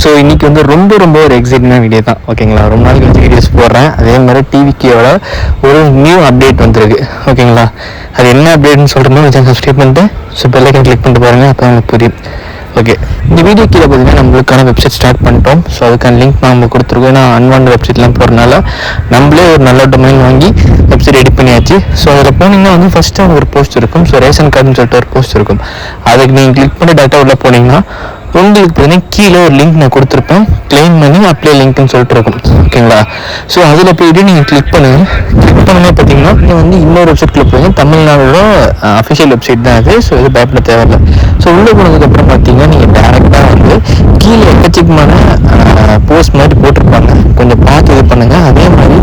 So இன்றைக்கி வந்து ரொம்ப ஒரு எக்ஸைட்டிங்கான வீடியோ தான். ஓகேங்களா, ரொம்ப நாளைக்கு வச்சு வீடியோஸ் போடுறேன். அதே மாதிரி டிவிக்கியோட ஒரு நியூ அப்டேட் வந்துருக்கு. ஓகேங்களா, அது என்ன அப்டேட்னு சொல்கிறோமோ சப்ஸ்கிரைப் பண்ணிட்டு ஸோ பெல்லைக்கன் கிளிக் பண்ணிட்டு பாருங்கள், அப்போ எனக்கு புரியும். ஓகே, இந்த வீடியோ கீழே பார்த்தீங்கன்னா நம்மளுக்கான வெப்சைட் ஸ்டார்ட் பண்ணிட்டோம். ஸோ அதுக்கான லிங்க் நம்ம கொடுத்துருக்கோம். ஏன்னா அன்வான்ட் வெப்சைட்லாம் போகிறனால நம்மளே ஒரு நல்ல டொமைன் வாங்கி வெப்சைட் எடிட் பண்ணியாச்சு. ஸோ அதில் போனீங்கன்னா வந்து ஃபஸ்ட்டு ஒரு போஸ்ட் இருக்கும். ஸோ ரேஷன் கார்டுன்னு சொல்லிட்டு ஒரு போஸ்ட் இருக்கும். அதுக்கு நீங்கள் கிளிக் பண்ணி டேட்டா உள்ளே போனீங்கன்னா உங்களுக்கு பார்த்தீங்கன்னா கீழே ஒரு லிங்க் நான் கொடுத்துருப்பேன், கிளைம் பண்ணி அப்ளை லிங்க்னு சொல்லிட்டு இருக்கும். ஓகேங்களா, ஸோ அதில் போய்ட்டு நீங்கள் கிளிக் பண்ணுங்கள். கிளிக் பண்ணவே பார்த்தீங்கன்னா நீங்கள் வந்து இன்னொரு வெப்சைட்குள்ளே போய் தமிழ்நாடோட அஃபிஷியல் வெப்சைட் தான் அது. ஸோ இது பயப்பட தேவையில்லை. ஸோ உள்ளே போனதுக்கப்புறம் பார்த்தீங்கன்னா நீங்கள் டேரெக்டாக வந்து கீழே எக்கச்சக்கமான போஸ்ட் மாதிரி போட்டிருப்பாங்க, கொஞ்சம் பார்த்து இது பண்ணுங்கள். அதே மாதிரி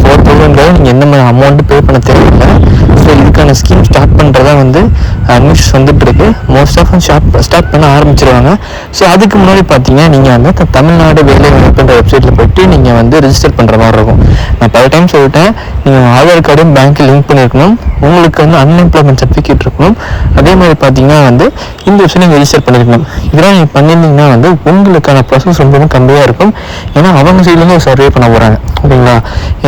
4,000 நீங்கள் எந்த மாதிரி அமௌண்ட்டு பே பண்ண தேவையில்லை. ஸோ இதுக்கான ஸ்கீம் ஸ்டார்ட் பண்ணுறதா வந்து நியூஸ் வந்துட்டு இருக்கு. மோஸ்ட் ஆஃப் ஸ்டார்ட் பண்ண ஆரம்பிச்சிருவாங்க. ஸோ அதுக்கு முன்னாடி பார்த்தீங்கன்னா நீங்கள் வந்து தமிழ்நாடு வேலை வாய்ப்புன்ற வெப்சைட்டில் போய்ட்டு நீங்கள் வந்து ரிஜிஸ்டர் பண்ணுற மாதிரி இருக்கும். நான் பல டைம் சொல்லிட்டேன், நீங்கள் ஆதார் கார்டும் பேங்க்கு லிங்க் பண்ணியிருக்கணும், உங்களுக்கு வந்து அன்எம்ப்ளாய்மெண்ட் சர்டிஃபிகேட் இருக்கணும். அதே மாதிரி பார்த்தீங்கன்னா வந்து இந்த வெப்சைட் நீங்கள் ரிஜிஸ்டர் பண்ணியிருக்கணும். இதெல்லாம் நீங்கள் பண்ணியிருந்தீங்கன்னா வந்து உங்களுக்கான ப்ராசஸ் ரொம்பவும் கம்மியாக இருக்கும். ஏன்னா அவங்க சைட்லேருந்து ஒரு சர்வே பண்ண போகிறாங்க. ஓகேங்களா,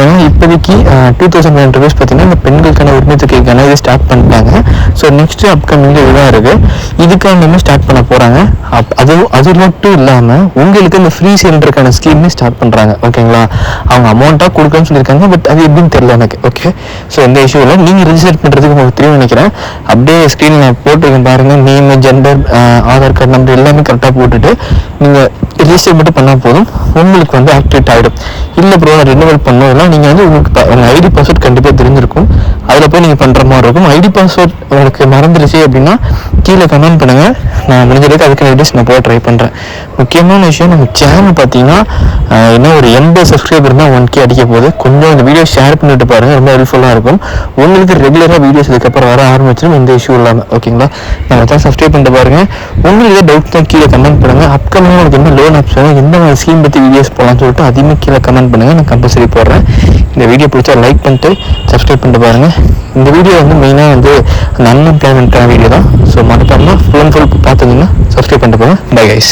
ஏன்னா இப்போதைக்கு 2,000 ருபீஸ் பார்த்தீங்கன்னா இந்த பெண்களுக்கான உரிமை தொகைக்கான இது ஸ்டார்ட் பண்ணிட்டாங்க. ஸோ நெக்ஸ்ட் அப்கமிங் இதுதான் இருக்குது, இதுக்கான ஸ்டார்ட் பண்ண போகிறாங்க. அது மட்டும் இல்லாமல் உங்களுக்கு இந்த ஃப்ரீ சிலிண்டருக்கான ஸ்கீமே ஸ்டார்ட் பண்ணுறாங்க. ஓகேங்களா, அவங்க அமௌண்ட்டாக கொடுக்கணும்னு சொல்லியிருக்காங்க, பட் அது எப்படின்னு தெரியல எனக்கு. ஓகே, ஸோ இந்த இஷ்யூவில் நீங்கள் ரிஜிஸ்டர் பண்ணுறதுக்கு உங்களுக்கு தெரியும் நினைக்கிறேன். அப்படியே ஸ்க்ரீனில் நான் போட்டிருக்கேன் பாருங்கள், name, gender, Aadhaar card number எல்லாமே கரெக்டாக போட்டுட்டு நீங்கள் ரிஜிஸ்டர் மட்டும் பண்ணால் போதும், உங்களுக்கு வந்து ஆக்டிவேட் ஆகிடும். இல்லை ப்ரோ ரெனுவல் பண்ணலாம், நீங்கள் வந்து உங்களுக்கு உங்கள் ஐடி பாஸ்வேர்ட் கண்டிப்பாக தெரிஞ்சிருக்கும், அதில் போய் நீங்கள் பண்ணுற மாதிரி இருக்கும். ஐடி பாஸ்வேர்ட் உங்களுக்கு மறந்துருச்சு அப்படின்னா கீழே கமெண்ட் பண்ணுங்கள், நான் முடிஞ்சதுக்கு அதுக்கு வீடியோஸ் நான் போட ட்ரை பண்ணுறேன். முக்கியமான விஷயம், நம்ம சேனல் பார்த்தீங்கன்னா இன்னும் ஒரு 80 சப்ஸ்கிரைபர் தான் 1K அடிக்க போகுது. கொஞ்சம் இந்த வீடியோ ஷேர் பண்ணிட்டு பாருங்கள், ரொம்ப ஹெல்ப்ஃபுல்லாக இருக்கும். உங்களுக்கு ரெகுலராக வீடியோஸ் இதுக்கப்புறம் வர ஆரம்பிச்சிடும், இந்த இஷ்யூ இல்லாமல். ஓகேங்களா, நம்ம சேனல் சப்ஸ்கிரைப் பண்ணிட்டு பாருங்கள். உங்களுக்கு டவுட் தான் கீழே கமெண்ட் பண்ணுங்கள். அப்கமிங் உங்களுக்கு என்ன லோன் ஆப்ஷன், எந்த மாதிரி ஸ்கீம் பற்றி வீடியோஸ் போகலான்னு சொல்லிட்டு அதையுமே கீழே கமெண்ட் பண்ணுங்கள், நான் கம்பல்சரி போடுறேன். இந்த வீடியோ பிடிச்சா லைக் பண்ணிட்டு சப்ஸ்கிரைப் பண்ணிட்டு பாருங்கள். இந்த வீடியோ வந்து மெயினாக வந்து அந்த அன்எம்ப்ளாய்மெண்ட்டான வீடியோ தான். ஸோ மறக்காமல் ஃபுல் அண்ட் ஃபுல் பார்த்துங்கன்னா சப்ஸ்கிரைப் பண்ணிட்டு போங்க. Bye guys.